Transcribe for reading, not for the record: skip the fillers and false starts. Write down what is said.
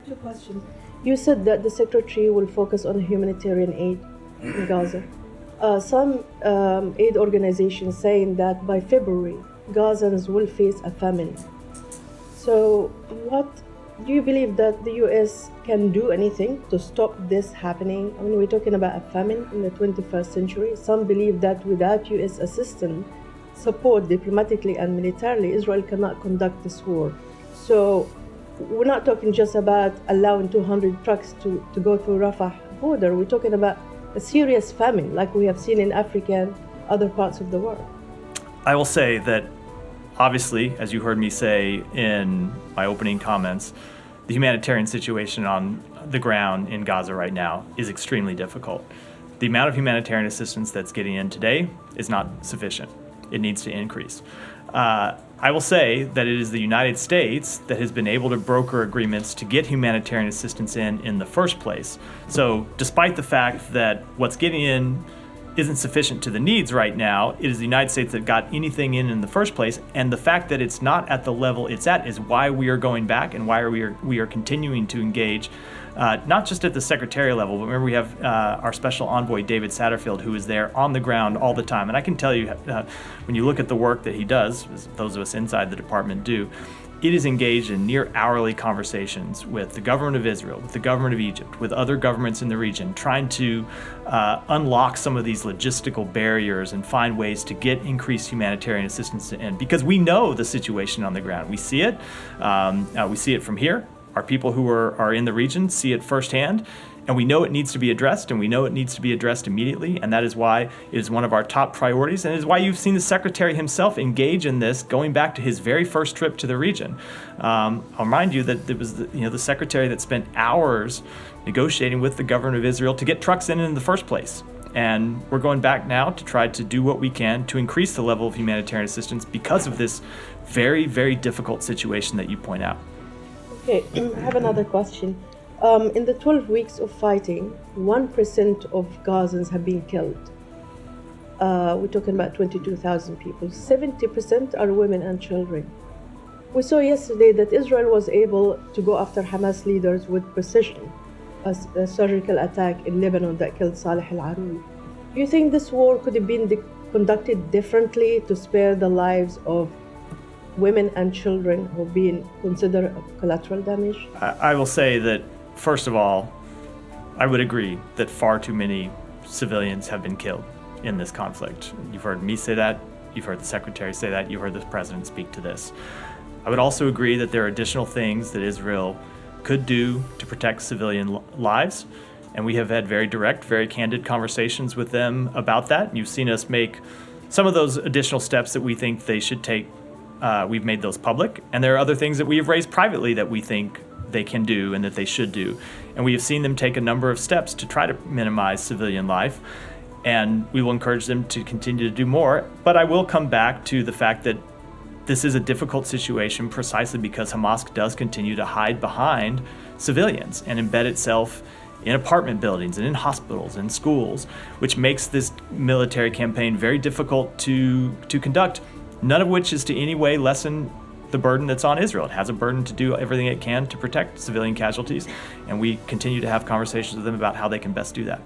Two questions. You said that the secretary will focus on humanitarian aid in Gaza. Some aid organizations saying that by February, Gazans will face a famine. So what do you believe that the U.S. can do anything to stop this happening? I mean, we're talking about a famine in the 21st century. Some believe that without U.S. assistance, support diplomatically and militarily, Israel cannot conduct this war. So we're not talking just about allowing 200 trucks to go through Rafah border. We're talking about a serious famine like we have seen in Africa and other parts of the world. I will say that obviously, as you heard me say in my opening comments, the humanitarian situation on the ground in Gaza right now is extremely difficult. The amount of humanitarian assistance that's getting in today is not sufficient. It needs to increase. I will say that it is the United States that has been able to broker agreements to get humanitarian assistance in the first place. So despite the fact that what's getting in isn't sufficient to the needs right now, it is the United States that got anything in the first place, and the fact that it's not at the level it's at is why we are going back and why we are continuing to engage, not just at the secretarial level, but remember we have our special envoy David Satterfield, who is there on the ground all the time. And I can tell you, when you look at the work that he does, as those of us inside the department do, it is engaged in near hourly conversations with the government of Israel, with the government of Egypt, with other governments in the region, trying to unlock some of these logistical barriers and find ways to get increased humanitarian assistance in. Because we know the situation on the ground. We see it. We see it from here. Our people who are in the region see it firsthand. And we know it needs to be addressed, and we know it needs to be addressed immediately, and that is why it is one of our top priorities, and it is why you've seen the Secretary himself engage in this going back to his very first trip to the region. I'll remind you that it was the Secretary that spent hours negotiating with the government of Israel to get trucks in the first place. And we're going back now to try to do what we can to increase the level of humanitarian assistance because of this very, very difficult situation that you point out. Okay, I have another question. In the 12 weeks of fighting, 1% of Gazans have been killed. We're talking about 22,000 people. 70% are women and children. We saw yesterday that Israel was able to go after Hamas leaders with precision. A surgical attack in Lebanon that killed Saleh al-Arouri. Do you think this war could have been conducted differently to spare the lives of women and children who have been considered collateral damage? I will say that, first of all, I would agree that far too many civilians have been killed in this conflict. You've heard me say that, you've heard the Secretary say that, you've heard the President speak to this. I would also agree that there are additional things that Israel could do to protect civilian lives, and we have had very direct, very candid conversations with them about that. You've seen us make some of those additional steps that we think they should take. We've made those public, and there are other things that we have raised privately that we think they can do and that they should do. And we have seen them take a number of steps to try to minimize civilian life, and we will encourage them to continue to do more. But I will come back to the fact that this is a difficult situation precisely because Hamas does continue to hide behind civilians and embed itself in apartment buildings and in hospitals and schools, which makes this military campaign very difficult to conduct, none of which is to any way lessen the burden that's on Israel. It has a burden to do everything it can to protect civilian casualties, and we continue to have conversations with them about how they can best do that.